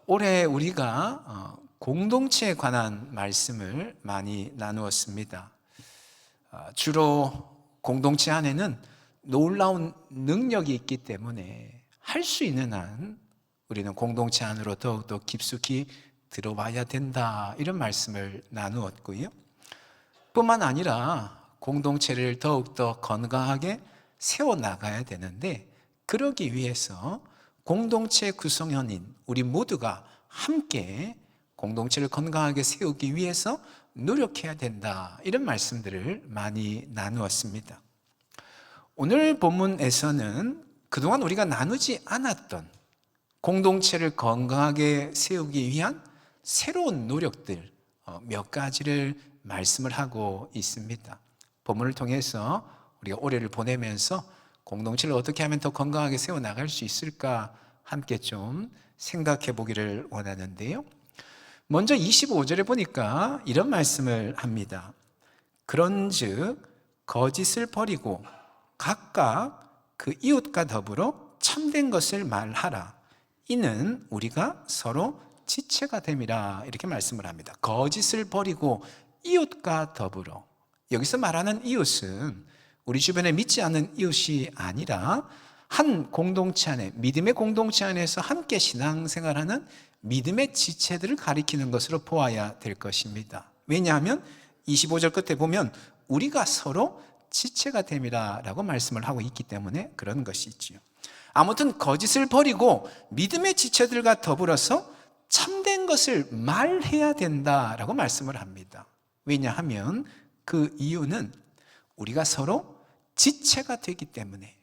올해 우리가 공동체에 관한 말씀을 많이 나누었습니다. 주로 공동체 안에는 놀라운 능력이 있기 때문에 할 수 있는 한 우리는 공동체 안으로 더욱더 깊숙이 들어와야 된다, 이런 말씀을 나누었고요. 뿐만 아니라 공동체를 더욱더 건강하게 세워나가야 되는데, 그러기 위해서 공동체 구성원인 우리 모두가 함께 공동체를 건강하게 세우기 위해서 노력해야 된다, 이런 말씀들을 많이 나누었습니다. 오늘 본문에서는 그동안 우리가 나누지 않았던 공동체를 건강하게 세우기 위한 새로운 노력들 몇 가지를 말씀을 하고 있습니다. 본문을 통해서 우리가 올해를 보내면서 공동체를 어떻게 하면 더 건강하게 세워나갈 수 있을까 함께 좀 생각해 보기를 원하는데요. 먼저 25절에 보니까 이런 말씀을 합니다. 그런즉 거짓을 버리고 각각 그 이웃과 더불어 참된 것을 말하라. 이는 우리가 서로 지체가 됨이라, 이렇게 말씀을 합니다. 거짓을 버리고 이웃과 더불어, 여기서 말하는 이웃은 우리 주변에 믿지 않는 이웃이 아니라 한 공동체 안에, 믿음의 공동체 안에서 함께 신앙생활하는 믿음의 지체들을 가리키는 것으로 보아야 될 것입니다. 왜냐하면 25절 끝에 보면 우리가 서로 지체가 됨이라 라고 말씀을 하고 있기 때문에 그런 것이지요. 아무튼 거짓을 버리고 믿음의 지체들과 더불어서 참된 것을 말해야 된다라고 말씀을 합니다. 왜냐하면 그 이유는 우리가 서로 지체가 되기 때문에,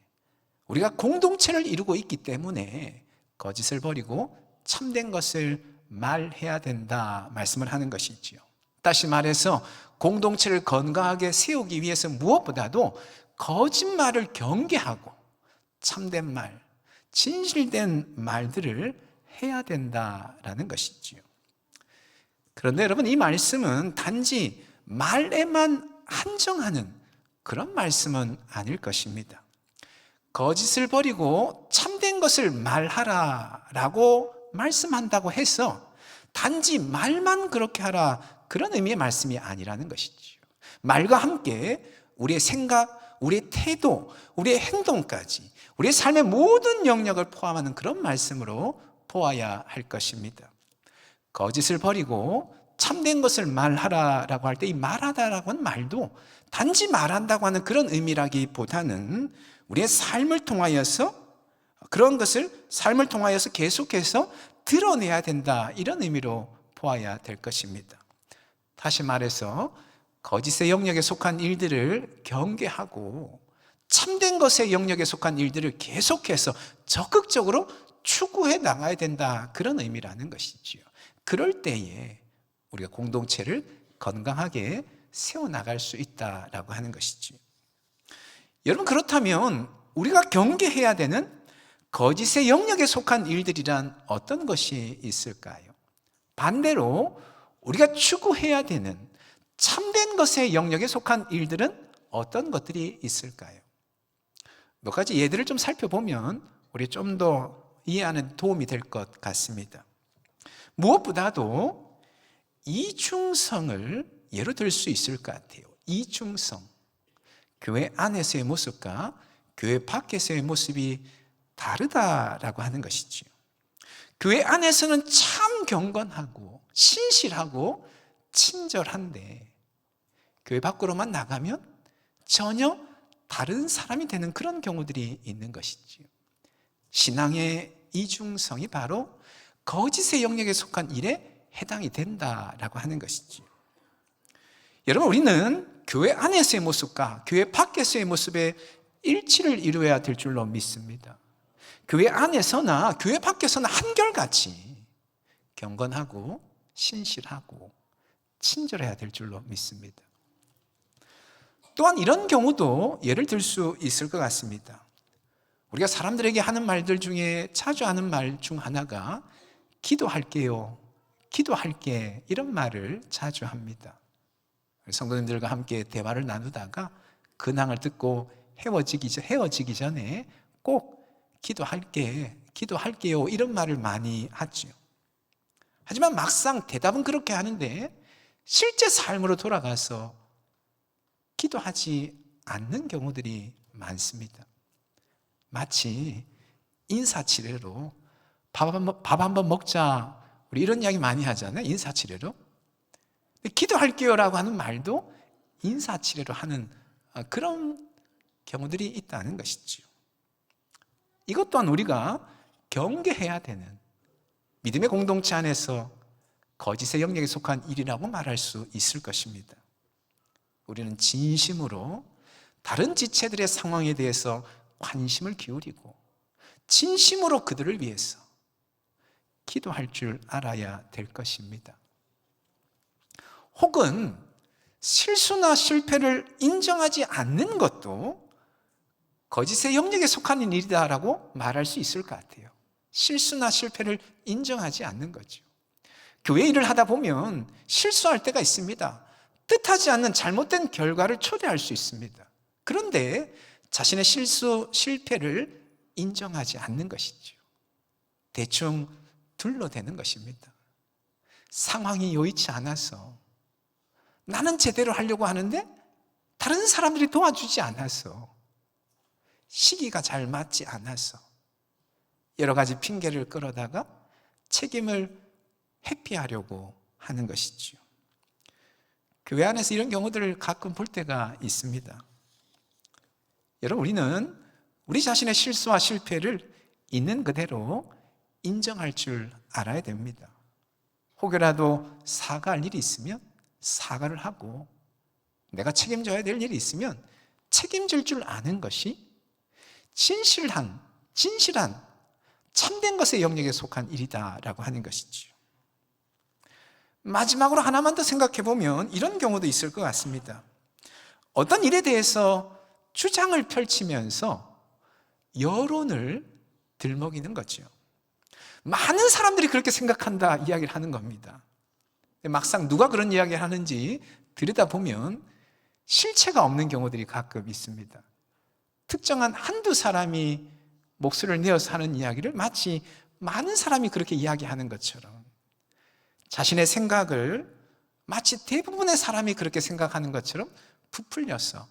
우리가 공동체를 이루고 있기 때문에 거짓을 버리고 참된 것을 말해야 된다 말씀을 하는 것이지요. 다시 말해서 공동체를 건강하게 세우기 위해서 무엇보다도 거짓말을 경계하고 참된 말, 진실된 말들을 해야 된다라는 것이지요. 그런데 여러분, 이 말씀은 단지 말에만 한정하는 그런 말씀은 아닐 것입니다. 거짓을 버리고 참된 것을 말하라라고 말씀한다고 해서 단지 말만 그렇게 하라, 그런 의미의 말씀이 아니라는 것이지요. 말과 함께 우리의 생각, 우리의 태도, 우리의 행동까지, 우리의 삶의 모든 영역을 포함하는 그런 말씀으로 보아야 할 것입니다. 거짓을 버리고 참된 것을 말하라라고 할 때 이 말하다라고 하는 말도 단지 말한다고 하는 그런 의미라기보다는 우리의 삶을 통하여서, 그런 것을 삶을 통하여서 계속해서 드러내야 된다, 이런 의미로 보아야 될 것입니다. 다시 말해서 거짓의 영역에 속한 일들을 경계하고 참된 것의 영역에 속한 일들을 계속해서 적극적으로 추구해 나가야 된다, 그런 의미라는 것이지요. 그럴 때에 우리가 공동체를 건강하게 세워나갈 수 있다라고 하는 것이지요. 여러분, 그렇다면 우리가 경계해야 되는 거짓의 영역에 속한 일들이란 어떤 것이 있을까요? 반대로 우리가 추구해야 되는 참된 것의 영역에 속한 일들은 어떤 것들이 있을까요? 몇 가지 예들을 좀 살펴보면 우리 좀 더 이해하는 도움이 될 것 같습니다. 무엇보다도 이중성을 예로 들 수 있을 것 같아요. 이중성. 교회 안에서의 모습과 교회 밖에서의 모습이 다르다라고 하는 것이지요. 교회 안에서는 참 경건하고 신실하고 친절한데, 교회 밖으로만 나가면 전혀 다른 사람이 되는 그런 경우들이 있는 것이지요. 신앙의 이중성이 바로 거짓의 영역에 속한 일에 해당이 된다라고 하는 것이지요. 여러분, 우리는 교회 안에서의 모습과 교회 밖에서의 모습의 일치를 이루어야 될 줄로 믿습니다. 교회 안에서나 교회 밖에서나 한결같이 경건하고 신실하고 친절해야 될 줄로 믿습니다. 또한 이런 경우도 예를 들 수 있을 것 같습니다. 우리가 사람들에게 하는 말들 중에 자주 하는 말 중 하나가 기도할게요, 기도할게, 이런 말을 자주 합니다. 성도님들과 함께 대화를 나누다가 근황을 듣고 헤어지기 전에 꼭 기도할게, 기도할게요, 이런 말을 많이 하죠. 하지만 막상 대답은 그렇게 하는데 실제 삶으로 돌아가서 기도하지 않는 경우들이 많습니다. 마치 인사치레로 밥 한번 먹자, 우리 이런 이야기 많이 하잖아요. 인사치레로. 기도할게요 라고 하는 말도 인사치레로 하는 그런 경우들이 있다는 것이죠. 이것 또한 우리가 경계해야 되는, 믿음의 공동체 안에서 거짓의 영역에 속한 일이라고 말할 수 있을 것입니다. 우리는 진심으로 다른 지체들의 상황에 대해서 관심을 기울이고 진심으로 그들을 위해서 기도할 줄 알아야 될 것입니다. 혹은 실수나 실패를 인정하지 않는 것도 거짓의 영역에 속한 일이다라고 말할 수 있을 것 같아요. 실수나 실패를 인정하지 않는 거죠. 교회 일을 하다 보면 실수할 때가 있습니다. 뜻하지 않는 잘못된 결과를 초래할 수 있습니다. 그런데 자신의 실수, 실패를 인정하지 않는 것이죠. 대충 둘러대는 것입니다. 상황이 여의치 않아서, 나는 제대로 하려고 하는데 다른 사람들이 도와주지 않아서, 시기가 잘 맞지 않아서 여러 가지 핑계를 끌어다가 책임을 회피하려고 하는 것이죠. 교회 안에서 이런 경우들을 가끔 볼 때가 있습니다. 여러분, 우리는 우리 자신의 실수와 실패를 있는 그대로 인정할 줄 알아야 됩니다. 혹여라도 사과할 일이 있으면 사과를 하고, 내가 책임져야 될 일이 있으면 책임질 줄 아는 것이 진실한, 참된 것의 영역에 속한 일이다라고 하는 것이죠. 마지막으로 하나만 더 생각해 보면 이런 경우도 있을 것 같습니다. 어떤 일에 대해서 주장을 펼치면서 여론을 들먹이는 거죠. 많은 사람들이 그렇게 생각한다 이야기를 하는 겁니다. 막상 누가 그런 이야기를 하는지 들여다보면 실체가 없는 경우들이 가끔 있습니다. 특정한 한두 사람이 목소리를 내어서 하는 이야기를 마치 많은 사람이 그렇게 이야기하는 것처럼, 자신의 생각을 마치 대부분의 사람이 그렇게 생각하는 것처럼 부풀려서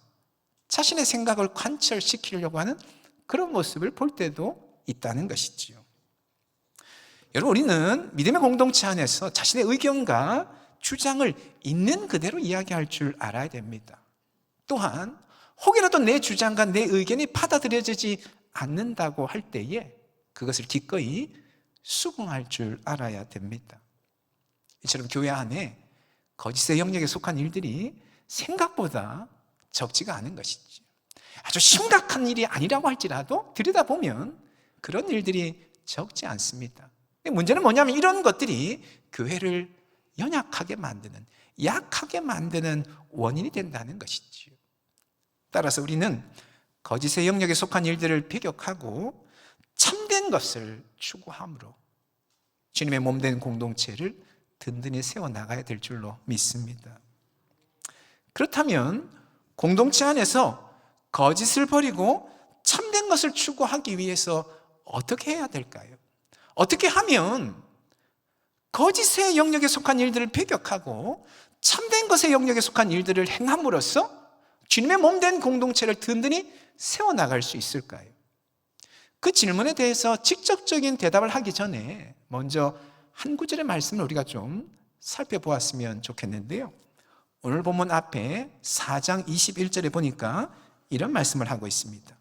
자신의 생각을 관철시키려고 하는 그런 모습을 볼 때도 있다는 것이지요. 여러분, 우리는 믿음의 공동체 안에서 자신의 의견과 주장을 있는 그대로 이야기할 줄 알아야 됩니다. 또한 혹이라도 내 주장과 내 의견이 받아들여지지 않는다고 할 때에 그것을 기꺼이 수긍할 줄 알아야 됩니다. 이처럼 교회 안에 거짓의 영역에 속한 일들이 생각보다 적지가 않은 것이지. 아주 심각한 일이 아니라고 할지라도 들여다보면 그런 일들이 적지 않습니다. 문제는 뭐냐면 이런 것들이 교회를 연약하게 만드는, 약하게 만드는 원인이 된다는 것이지요. 따라서 우리는 거짓의 영역에 속한 일들을 배격하고 참된 것을 추구함으로 주님의 몸된 공동체를 든든히 세워나가야 될 줄로 믿습니다. 그렇다면 공동체 안에서 거짓을 버리고 참된 것을 추구하기 위해서 어떻게 해야 될까요? 어떻게 하면 거짓의 영역에 속한 일들을 배격하고 참된 것의 영역에 속한 일들을 행함으로써 주님의 몸된 공동체를 든든히 세워나갈 수 있을까요? 그 질문에 대해서 직접적인 대답을 하기 전에 먼저 한 구절의 말씀을 우리가 좀 살펴보았으면 좋겠는데요. 오늘 본문 앞에 4장 21절에 보니까 이런 말씀을 하고 있습니다.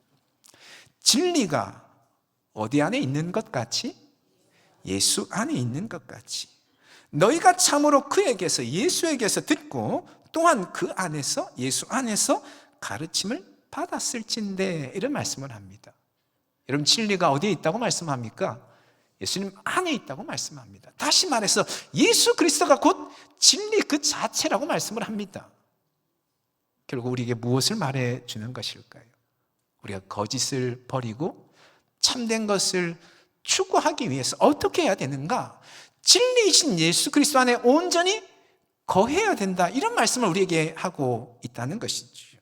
진리가 어디 안에 있는 것 같이? 예수 안에 있는 것 같이. 너희가 참으로 그에게서, 예수에게서 듣고 또한 그 안에서, 예수 안에서 가르침을 받았을진데, 이런 말씀을 합니다. 여러분, 진리가 어디에 있다고 말씀합니까? 예수님 안에 있다고 말씀합니다. 다시 말해서 예수 그리스도가 곧 진리 그 자체라고 말씀을 합니다. 결국 우리에게 무엇을 말해주는 것일까요? 우리가 거짓을 버리고 참된 것을 추구하기 위해서 어떻게 해야 되는가? 진리이신 예수 그리스도 안에 온전히 거해야 된다, 이런 말씀을 우리에게 하고 있다는 것이죠.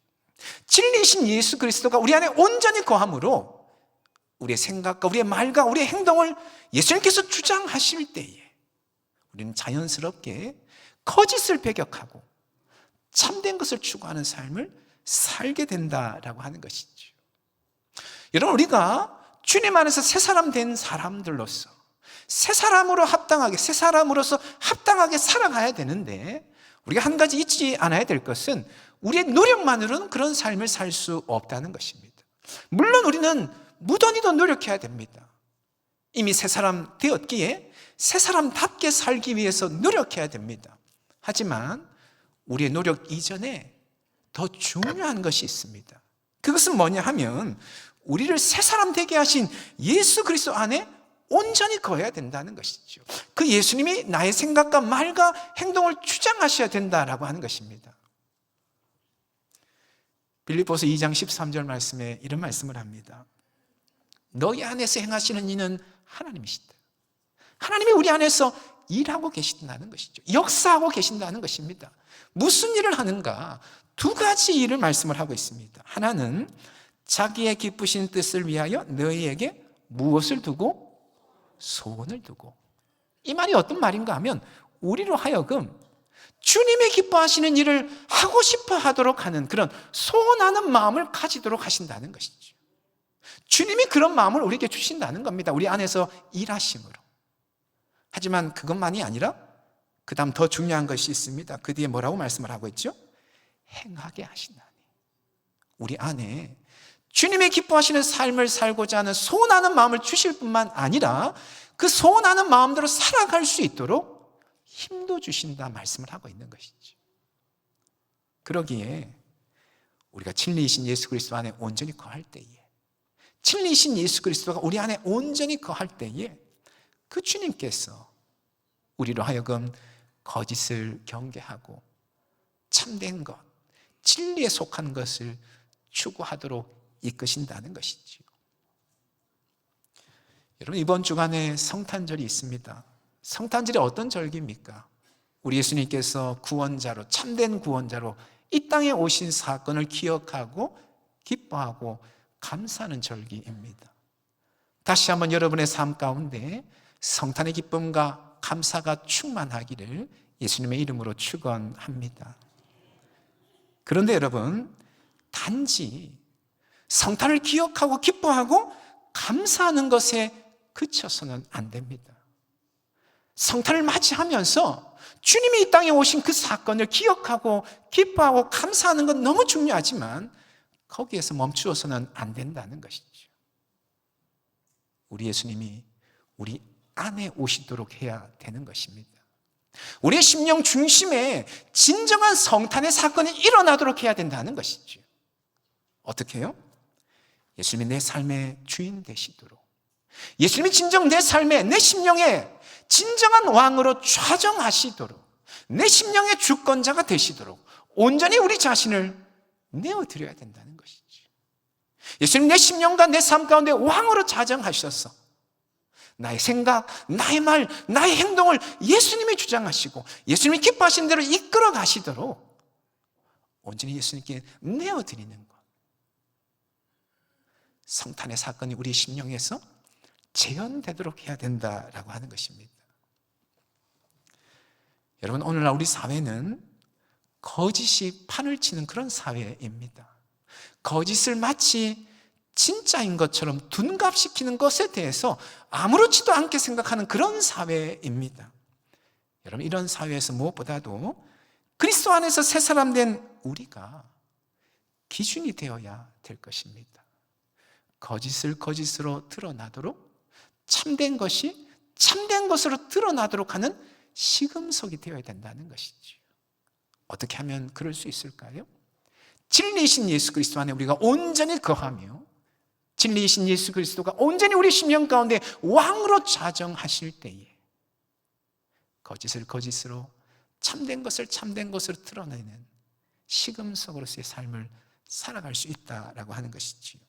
진리이신 예수 그리스도가 우리 안에 온전히 거함으로 우리의 생각과 우리의 말과 우리의 행동을 예수님께서 주장하실 때에 우리는 자연스럽게 거짓을 배격하고 참된 것을 추구하는 삶을 살게 된다라고 하는 것이죠. 여러분, 우리가 주님 안에서 새 사람 된 사람들로서 새 사람으로서 합당하게 살아가야 되는데, 우리가 한 가지 잊지 않아야 될 것은 우리의 노력만으로는 그런 삶을 살 수 없다는 것입니다. 물론 우리는 무던히도 노력해야 됩니다. 이미 새 사람 되었기에 새 사람답게 살기 위해서 노력해야 됩니다. 하지만 우리의 노력 이전에 더 중요한 것이 있습니다. 그것은 뭐냐 하면 우리를 새 사람 되게 하신 예수 그리스도 안에 온전히 거해야 된다는 것이죠. 그 예수님이 나의 생각과 말과 행동을 주장하셔야 된다라고 하는 것입니다. 빌립보서 2장 13절 말씀에 이런 말씀을 합니다. 너희 안에서 행하시는 이는 하나님이시다. 하나님이 우리 안에서 일하고 계신다는 것이죠. 역사하고 계신다는 것입니다. 무슨 일을 하는가? 두 가지 일을 말씀을 하고 있습니다. 하나는 자기의 기쁘신 뜻을 위하여 너희에게 무엇을 두고? 소원을 두고. 이 말이 어떤 말인가 하면 우리로 하여금 주님이 기뻐하시는 일을 하고 싶어 하도록 하는 그런 소원하는 마음을 가지도록 하신다는 것이죠. 주님이 그런 마음을 우리에게 주신다는 겁니다. 우리 안에서 일하심으로. 하지만 그것만이 아니라 그 다음 더 중요한 것이 있습니다. 그 뒤에 뭐라고 말씀을 하고 있죠? 행하게 하신다니. 우리 안에 주님이 기뻐하시는 삶을 살고자 하는 소원하는 마음을 주실 뿐만 아니라 그 소원하는 마음대로 살아갈 수 있도록 힘도 주신다 말씀을 하고 있는 것이죠. 그러기에 우리가 진리이신 예수 그리스도 안에 온전히 거할 때에, 진리이신 예수 그리스도가 우리 안에 온전히 거할 때에 그 주님께서 우리로 하여금 거짓을 경계하고 참된 것, 진리에 속한 것을 추구하도록 이끄신다는 것이지요. 여러분, 이번 주간에 성탄절이 있습니다. 성탄절이 어떤 절기입니까? 우리 예수님께서 구원자로, 참된 구원자로 이 땅에 오신 사건을 기억하고 기뻐하고 감사하는 절기입니다. 다시 한번 여러분의 삶 가운데 성탄의 기쁨과 감사가 충만하기를 예수님의 이름으로 축원합니다. 그런데 여러분, 단지 성탄을 기억하고 기뻐하고 감사하는 것에 그쳐서는 안 됩니다. 성탄을 맞이하면서 주님이 이 땅에 오신 그 사건을 기억하고 기뻐하고 감사하는 건 너무 중요하지만 거기에서 멈추어서는 안 된다는 것이죠. 우리 예수님이 우리 안에 오시도록 해야 되는 것입니다. 우리의 심령 중심에 진정한 성탄의 사건이 일어나도록 해야 된다는 것이죠. 어떻게 해요? 예수님이 내 삶의 주인 되시도록, 예수님이 진정 내 삶에, 내 심령에 진정한 왕으로 좌정하시도록, 내 심령의 주권자가 되시도록 온전히 우리 자신을 내어드려야 된다는 것이죠. 예수님 내 심령과 내 삶 가운데 왕으로 좌정하셔서 나의 생각, 나의 말, 나의 행동을 예수님이 주장하시고 예수님이 기뻐하신 대로 이끌어 가시도록 온전히 예수님께 내어드리는 것, 성탄의 사건이 우리 심령에서 재현되도록 해야 된다라고 하는 것입니다. 여러분, 오늘날 우리 사회는 거짓이 판을 치는 그런 사회입니다. 거짓을 마치 진짜인 것처럼 둔갑시키는 것에 대해서 아무렇지도 않게 생각하는 그런 사회입니다. 여러분, 이런 사회에서 무엇보다도 그리스도 안에서 새 사람 된 우리가 기준이 되어야 될 것입니다. 거짓을 거짓으로 드러나도록, 참된 것이 참된 것으로 드러나도록 하는 시금석이 되어야 된다는 것이죠. 어떻게 하면 그럴 수 있을까요? 진리이신 예수 그리스도 안에 우리가 온전히 거하며 진리이신 예수 그리스도가 온전히 우리 심령 가운데 왕으로 좌정하실 때에 거짓을 거짓으로, 참된 것을 참된 것으로 드러내는 시금석으로서의 삶을 살아갈 수 있다라고 하는 것이지요.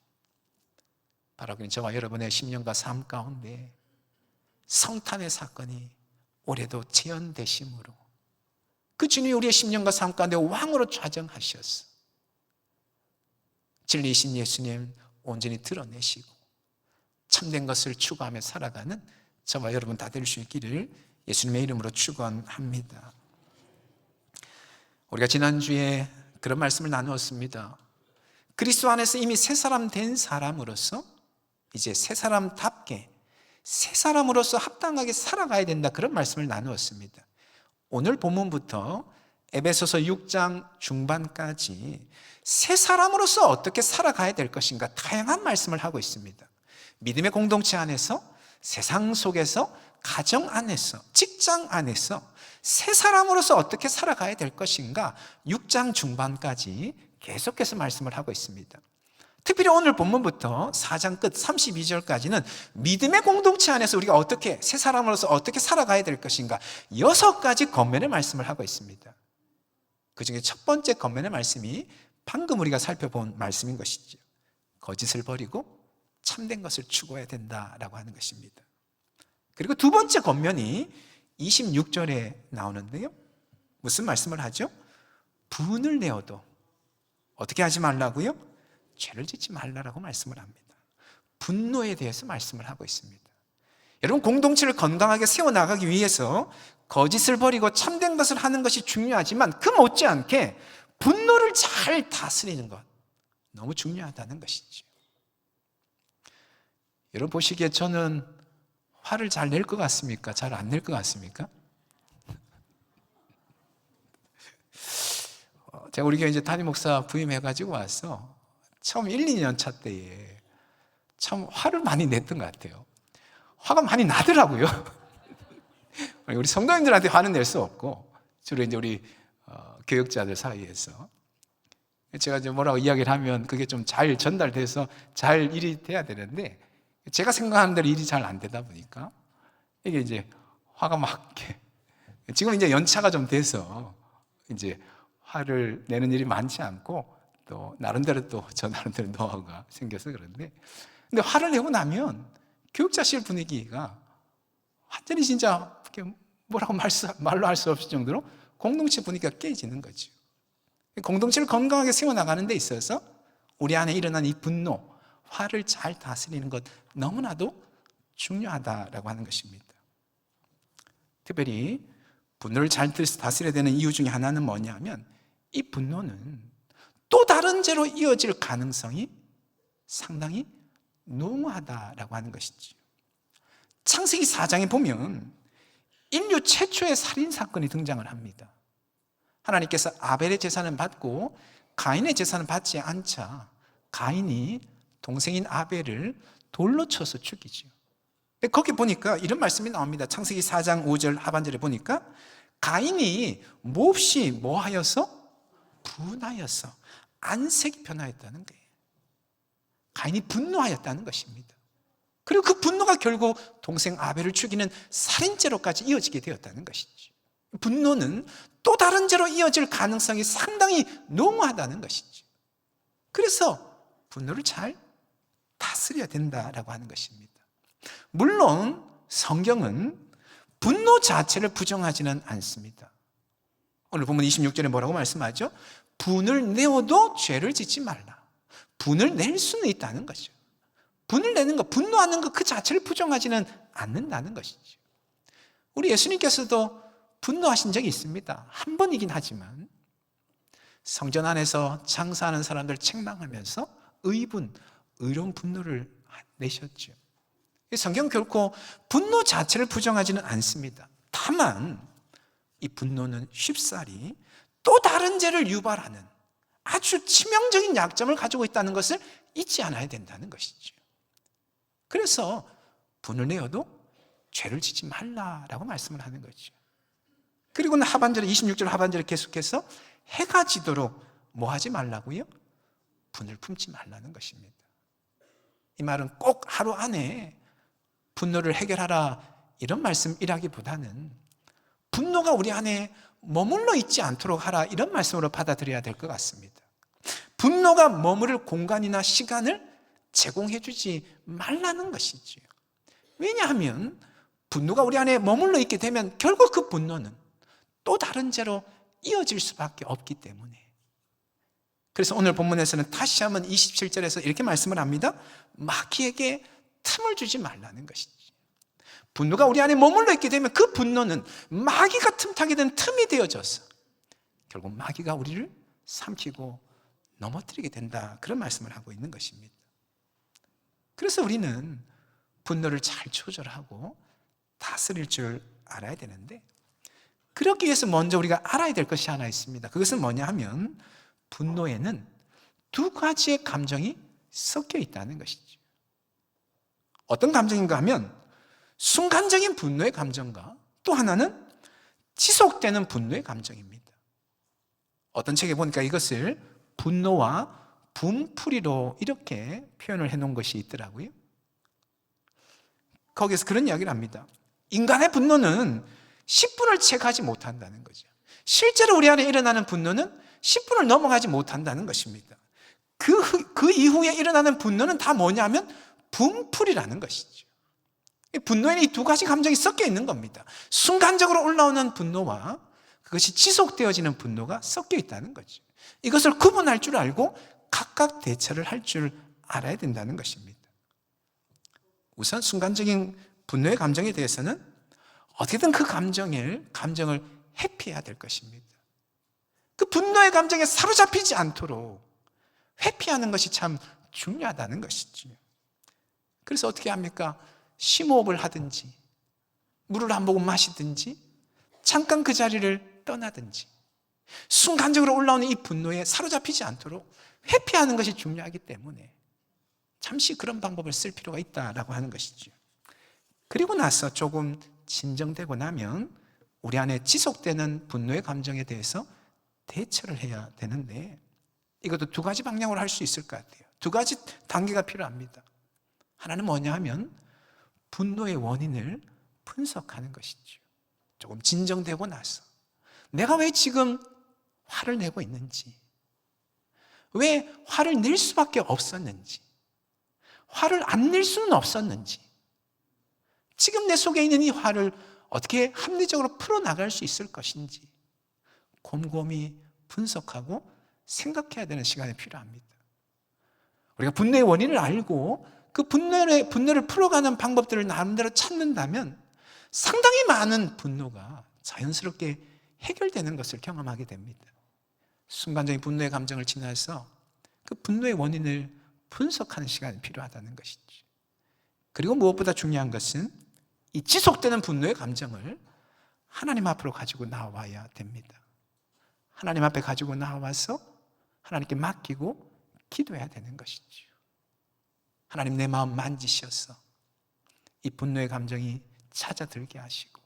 바로 저와 여러분의 심령과 삶 가운데 성탄의 사건이 올해도 재현되심으로 그 주님이 우리의 심령과 삶 가운데 왕으로 좌정하셔서 진리이신 예수님 온전히 드러내시고 참된 것을 추구하며 살아가는 저와 여러분 다 될 수 있기를 예수님의 이름으로 축원합니다. 우리가 지난주에 그런 말씀을 나누었습니다. 그리스도 안에서 이미 새 사람 된 사람으로서 이제 새 사람답게 새 사람으로서 합당하게 살아가야 된다, 그런 말씀을 나누었습니다. 오늘 본문부터 에베소서 6장 중반까지 새 사람으로서 어떻게 살아가야 될 것인가 다양한 말씀을 하고 있습니다. 믿음의 공동체 안에서, 세상 속에서, 가정 안에서, 직장 안에서 새 사람으로서 어떻게 살아가야 될 것인가 6장 중반까지 계속해서 말씀을 하고 있습니다. 특별히 오늘 본문부터 4장 끝 32절까지는 믿음의 공동체 안에서 우리가 어떻게 새 사람으로서 어떻게 살아가야 될 것인가 6가지 권면의 말씀을 하고 있습니다. 그 중에 첫 번째 권면의 말씀이 방금 우리가 살펴본 말씀인 것이죠. 거짓을 버리고 참된 것을 추구해야 된다라고 하는 것입니다. 그리고 두 번째 권면이 26절에 나오는데요, 무슨 말씀을 하죠? 분을 내어도 어떻게 하지 말라고요? 죄를 짓지 말라라고 말씀을 합니다. 분노에 대해서 말씀을 하고 있습니다. 여러분, 공동체를 건강하게 세워나가기 위해서 거짓을 버리고 참된 것을 하는 것이 중요하지만 그 못지않게 분노를 잘 다스리는 것, 너무 중요하다는 것이죠. 여러분 보시기에 저는 화를 잘 낼 것 같습니까? 잘 안 낼 것 같습니까? 제가 우리 교회 이제 담임 목사 부임해가지고 와서 처음 1, 2년 차 때에 참 화를 많이 냈던 것 같아요. 화가 많이 나더라고요. 우리 성도님들한테 화는 낼 수 없고 주로 이제 우리 교역자들 사이에서 제가 이제 뭐라고 이야기를 하면 그게 좀 잘 전달돼서 잘 일이 돼야 되는데 제가 생각하는 대로 일이 잘 안 되다 보니까 이게 이제 화가 막 지금 이제 연차가 좀 돼서 이제 화를 내는 일이 많지 않고 또 나름대로 또 저 나름대로 노하우가 생겨서 그런데, 근데 화를 내고 나면 교육자실 분위기가 완전히 진짜 뭐라고 말로 할 수 없을 정도로 공동체 분위기가 깨지는 거죠. 공동체를 건강하게 세워나가는 데 있어서 우리 안에 일어난 이 분노, 화를 잘 다스리는 것 너무나도 중요하다라고 하는 것입니다. 특별히 분노를 잘 다스려야 되는 이유 중에 하나는 뭐냐면 이 분노는 또 다른 죄로 이어질 가능성이 상당히 농후하다라고 하는 것이죠. 창세기 4장에 보면 인류 최초의 살인사건이 등장을 합니다. 하나님께서 아벨의 제사는 받고 가인의 제사는 받지 않자 가인이 동생인 아벨을 돌로 쳐서 죽이죠. 거기 보니까 이런 말씀이 나옵니다. 창세기 4장 5절 하반절에 보니까 가인이 몹시 뭐하여서? 분하여서 안색이 변하였다는 거예요. 가인이 분노하였다는 것입니다. 그리고 그 분노가 결국 동생 아벨을 죽이는 살인죄로까지 이어지게 되었다는 것이죠. 분노는 또 다른 죄로 이어질 가능성이 상당히 농후하다는 것이죠. 그래서 분노를 잘 다스려야 된다라고 하는 것입니다. 물론 성경은 분노 자체를 부정하지는 않습니다. 오늘 보면 26절에 뭐라고 말씀하죠? 분을 내어도 죄를 짓지 말라. 분을 낼 수는 있다는 거죠. 분을 내는 것, 분노하는 것 그 자체를 부정하지는 않는다는 것이죠. 우리 예수님께서도 분노하신 적이 있습니다. 한 번이긴 하지만 성전 안에서 장사하는 사람들 책망하면서 의로운 분노를 내셨죠. 성경 결코 분노 자체를 부정하지는 않습니다. 다만 이 분노는 쉽사리 또 다른 죄를 유발하는 아주 치명적인 약점을 가지고 있다는 것을 잊지 않아야 된다는 것이죠. 그래서 분을 내어도 죄를 짓지 말라라고 말씀을 하는 거죠. 그리고는 하반절에 26절 하반절에 계속해서 해가 지도록 뭐 하지 말라고요? 분을 품지 말라는 것입니다. 이 말은 꼭 하루 안에 분노를 해결하라 이런 말씀이라기보다는 분노가 우리 안에 머물러 있지 않도록 하라 이런 말씀으로 받아들여야 될 것 같습니다. 분노가 머무를 공간이나 시간을 제공해 주지 말라는 것이지요. 왜냐하면 분노가 우리 안에 머물러 있게 되면 결국 그 분노는 또 다른 죄로 이어질 수밖에 없기 때문에. 그래서 오늘 본문에서는 다시 한번 27절에서 이렇게 말씀을 합니다. 마귀에게 틈을 주지 말라는 것이지. 분노가 우리 안에 머물러 있게 되면 그 분노는 마귀가 틈타게 된 틈이 되어져서 결국 마귀가 우리를 삼키고 넘어뜨리게 된다, 그런 말씀을 하고 있는 것입니다. 그래서 우리는 분노를 잘 조절하고 다스릴 줄 알아야 되는데, 그렇기 위해서 먼저 우리가 알아야 될 것이 하나 있습니다. 그것은 뭐냐 하면 분노에는 두 가지의 감정이 섞여 있다는 것이죠. 어떤 감정인가 하면 순간적인 분노의 감정과 또 하나는 지속되는 분노의 감정입니다. 어떤 책에 보니까 이것을 분노와 분풀이로 이렇게 표현을 해놓은 것이 있더라고요. 거기서 그런 이야기를 합니다. 인간의 분노는 10분을 채 가지 못한다는 거죠. 실제로 우리 안에 일어나는 분노는 10분을 넘어가지 못한다는 것입니다. 그 이후에 일어나는 분노는 다 뭐냐면 분풀이라는 것이죠. 분노에는 이 두 가지 감정이 섞여 있는 겁니다. 순간적으로 올라오는 분노와 그것이 지속되어지는 분노가 섞여 있다는 거죠. 이것을 구분할 줄 알고 각각 대처를 할 줄 알아야 된다는 것입니다. 우선 순간적인 분노의 감정에 대해서는 어떻게든 그 감정을 회피해야 될 것입니다. 그 분노의 감정에 사로잡히지 않도록 회피하는 것이 참 중요하다는 것이죠. 그래서 어떻게 합니까? 심호흡을 하든지 물을 한 모금 마시든지 잠깐 그 자리를 떠나든지 순간적으로 올라오는 이 분노에 사로잡히지 않도록 회피하는 것이 중요하기 때문에 잠시 그런 방법을 쓸 필요가 있다라고 하는 것이죠. 그리고 나서 조금 진정되고 나면 우리 안에 지속되는 분노의 감정에 대해서 대처를 해야 되는데, 이것도 두 가지 방향으로 할 수 있을 것 같아요. 두 가지 단계가 필요합니다. 하나는 뭐냐 하면 분노의 원인을 분석하는 것이죠. 조금 진정되고 나서 내가 왜 지금 화를 내고 있는지, 왜 화를 낼 수밖에 없었는지, 화를 안 낼 수는 없었는지, 지금 내 속에 있는 이 화를 어떻게 합리적으로 풀어나갈 수 있을 것인지 곰곰이 분석하고 생각해야 되는 시간이 필요합니다. 우리가 분노의 원인을 알고 그 분노를 풀어가는 방법들을 나름대로 찾는다면 상당히 많은 분노가 자연스럽게 해결되는 것을 경험하게 됩니다. 순간적인 분노의 감정을 지나서 그 분노의 원인을 분석하는 시간이 필요하다는 것이죠. 그리고 무엇보다 중요한 것은 이 지속되는 분노의 감정을 하나님 앞으로 가지고 나와야 됩니다. 하나님 앞에 가지고 나와서 하나님께 맡기고 기도해야 되는 것이죠. 하나님, 내 마음 만지셔서 이 분노의 감정이 찾아들게 하시고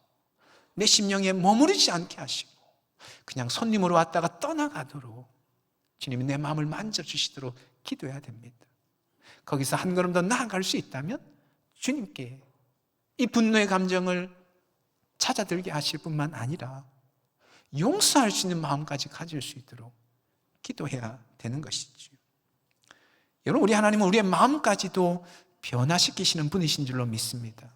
내 심령에 머무르지 않게 하시고 그냥 손님으로 왔다가 떠나가도록 주님이 내 마음을 만져주시도록 기도해야 됩니다. 거기서 한 걸음 더 나아갈 수 있다면 주님께 이 분노의 감정을 찾아들게 하실 뿐만 아니라 용서할 수 있는 마음까지 가질 수 있도록 기도해야 되는 것이죠. 여러분, 우리 하나님은 우리의 마음까지도 변화시키시는 분이신 줄로 믿습니다.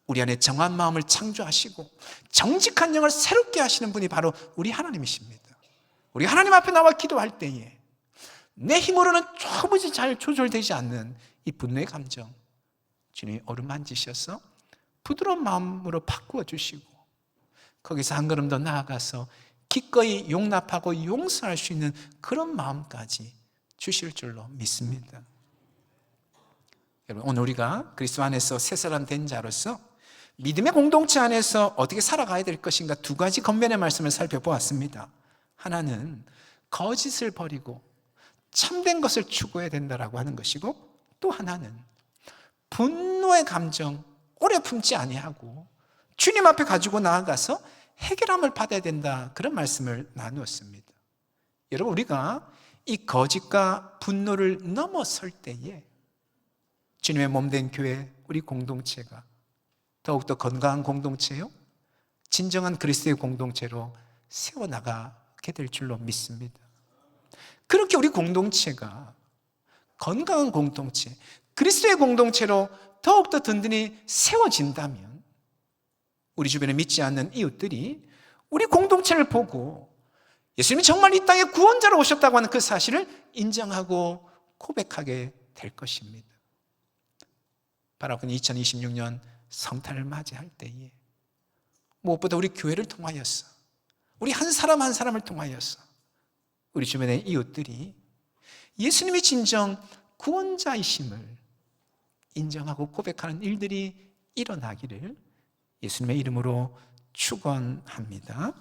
우리 안에 정한 마음을 창조하시고 정직한 영을 새롭게 하시는 분이 바로 우리 하나님이십니다. 우리 하나님 앞에 나와 기도할 때에 내 힘으로는 조금씩 잘 조절되지 않는 이 분노의 감정, 주님이 어루만지셔서 부드러운 마음으로 바꾸어 주시고 거기서 한 걸음 더 나아가서 기꺼이 용납하고 용서할 수 있는 그런 마음까지 주실 줄로 믿습니다. 여러분, 오늘 우리가 그리스도 안에서 새 사람 된 자로서 믿음의 공동체 안에서 어떻게 살아가야 될 것인가 두 가지 겉면의 말씀을 살펴보았습니다. 하나는 거짓을 버리고 참된 것을 추구해야 된다라고 하는 것이고, 또 하나는 분노의 감정 오래 품지 아니하고 주님 앞에 가지고 나아가서 해결함을 받아야 된다, 그런 말씀을 나누었습니다. 여러분, 우리가 이 거짓과 분노를 넘어설 때에 주님의 몸된 교회, 우리 공동체가 더욱더 건강한 공동체요, 진정한 그리스도의 공동체로 세워나가게 될 줄로 믿습니다. 그렇게 우리 공동체가 건강한 공동체, 그리스도의 공동체로 더욱더 든든히 세워진다면 우리 주변에 믿지 않는 이웃들이 우리 공동체를 보고 예수님이 정말 이 땅에 구원자로 오셨다고 하는 그 사실을 인정하고 고백하게 될 것입니다. 바로 그 2026년 성탄을 맞이할 때에 무엇보다 우리 교회를 통하여서, 우리 한 사람 한 사람을 통하여서 우리 주변의 이웃들이 예수님이 진정 구원자이심을 인정하고 고백하는 일들이 일어나기를 예수님의 이름으로 축원합니다.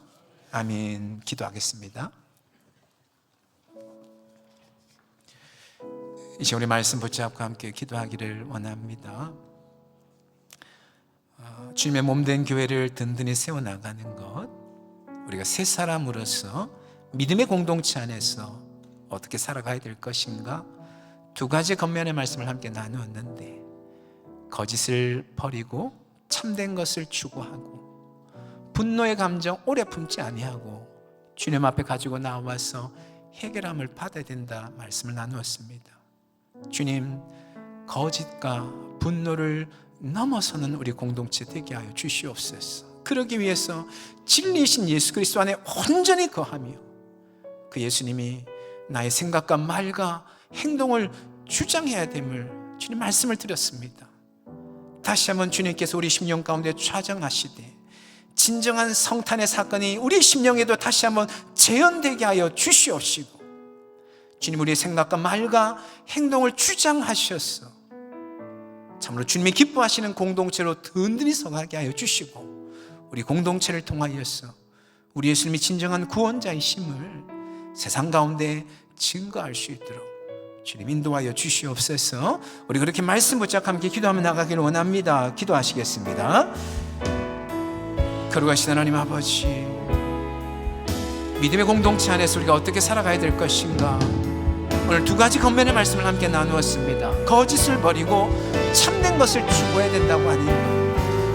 아멘. 기도하겠습니다. 이제 우리 말씀 붙잡고 함께 기도하기를 원합니다. 주님의 몸된 교회를 든든히 세워나가는 것, 우리가 새 사람으로서 믿음의 공동체 안에서 어떻게 살아가야 될 것인가, 두 가지 겉면의 말씀을 함께 나누었는데, 거짓을 버리고 참된 것을 추구하고 분노의 감정 오래 품지 아니하고 주님 앞에 가지고 나와서 해결함을 받아야 된다 말씀을 나누었습니다. 주님, 거짓과 분노를 넘어서는 우리 공동체 되게 하여 주시옵소서. 그러기 위해서 진리이신 예수 그리스도 안에 온전히 거하며 그 예수님이 나의 생각과 말과 행동을 주장해야 됨을 주님 말씀을 드렸습니다. 다시 한번 주님께서 우리 심령 가운데 좌정하시되 진정한 성탄의 사건이 우리 심령에도 다시 한번 재현되게 하여 주시옵시고, 주님 우리의 생각과 말과 행동을 주장하셔서 참으로 주님이 기뻐하시는 공동체로 든든히 서가게 하여 주시고, 우리 공동체를 통하여서 우리 예수님이 진정한 구원자이심을 세상 가운데 증거할 수 있도록 주님 인도하여 주시옵소서. 우리 그렇게 말씀 붙잡고 함께 기도하며 나가기를 원합니다. 기도하시겠습니다. 거룩하신 하나님 아버지, 믿음의 공동체 안에서 우리가 어떻게 살아가야 될 것인가, 오늘 두 가지 겉면의 말씀을 함께 나누었습니다. 거짓을 버리고 참된 것을 추구해야 된다고 하니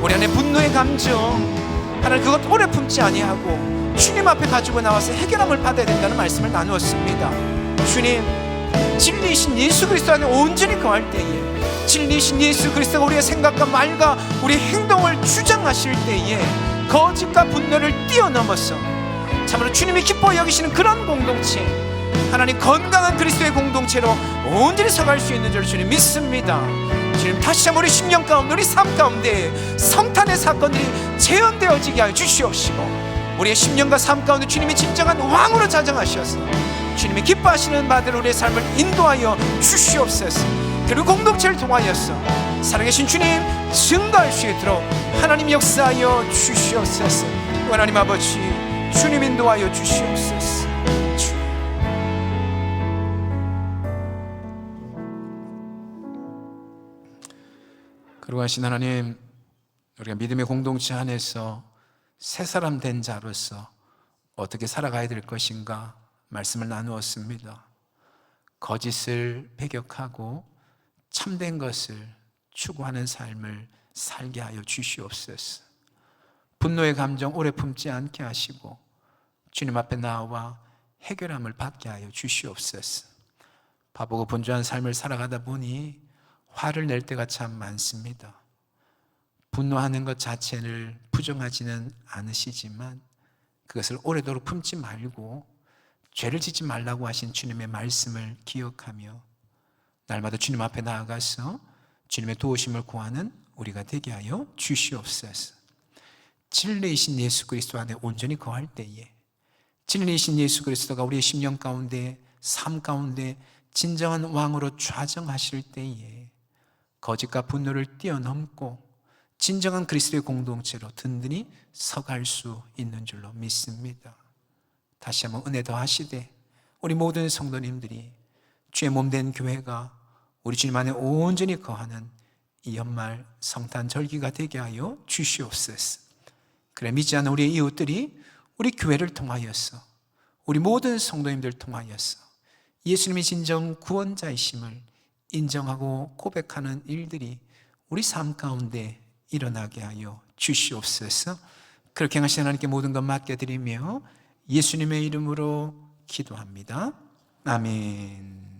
우리 안에 분노의 감정, 하나님 그것 오래 품지 아니하고 주님 앞에 가지고 나와서 해결함을 받아야 된다는 말씀을 나누었습니다. 주님, 진리이신 예수 그리스도 안에 온전히 거할 때에, 진리이신 예수 그리스도가 우리의 생각과 말과 우리의 행동을 주장하실 때에 거짓과 분노를 뛰어넘어서 참으로 주님이 기뻐 여기시는 그런 공동체, 하나님 건강한 그리스도의 공동체로 온전히 서갈 수 있는 줄 주님 믿습니다. 주님 다시 한번 우리 심령 가운데, 우리 삶 가운데 성탄의 사건들이 재현되어지게 하여 주시옵시고, 우리의 심령과 삶 가운데 주님이 진정한 왕으로 자정하셔서 주님이 기뻐하시는 바대로 우리의 삶을 인도하여 주시옵소서. 그리고 공동체를 통하여서 살아계신 주님 증거할 수 있도록 하나님 역사하여 주시옵소서. 하나님 아버지, 주님 인도하여 주시옵소서. 거룩하신 하나님, 우리가 믿음의 공동체 안에서 새 사람 된 자로서 어떻게 살아가야 될 것인가 말씀을 나누었습니다. 거짓을 배격하고 참된 것을 추구하는 삶을 살게 하여 주시옵소서. 분노의 감정 오래 품지 않게 하시고 주님 앞에 나와 해결함을 받게 하여 주시옵소서. 바보고 분주한 삶을 살아가다 보니 화를 낼 때가 참 많습니다. 분노하는 것 자체를 부정하지는 않으시지만 그것을 오래도록 품지 말고 죄를 짓지 말라고 하신 주님의 말씀을 기억하며 날마다 주님 앞에 나아가서 주님의 도우심을 구하는 우리가 되게 하여 주시옵소서. 진리이신 예수 그리스도 안에 온전히 거할 때에, 진리이신 예수 그리스도가 우리의 심령 가운데, 삶 가운데 진정한 왕으로 좌정하실 때에 거짓과 분노를 뛰어넘고 진정한 그리스도의 공동체로 든든히 서갈 수 있는 줄로 믿습니다. 다시 한번 은혜 더하시되 우리 모든 성도님들이 주의 몸된 교회가 우리 주님 안에 온전히 거하는 이 연말 성탄 절기가 되게 하여 주시옵소서. 그래 믿지 않는 우리의 이웃들이 우리 교회를 통하여서, 우리 모든 성도님들 통하여서 예수님이 진정 구원자이심을 인정하고 고백하는 일들이 우리 삶 가운데 일어나게 하여 주시옵소서. 그렇게 하시는 하나님께 모든 것 맡겨드리며 예수님의 이름으로 기도합니다. 아멘.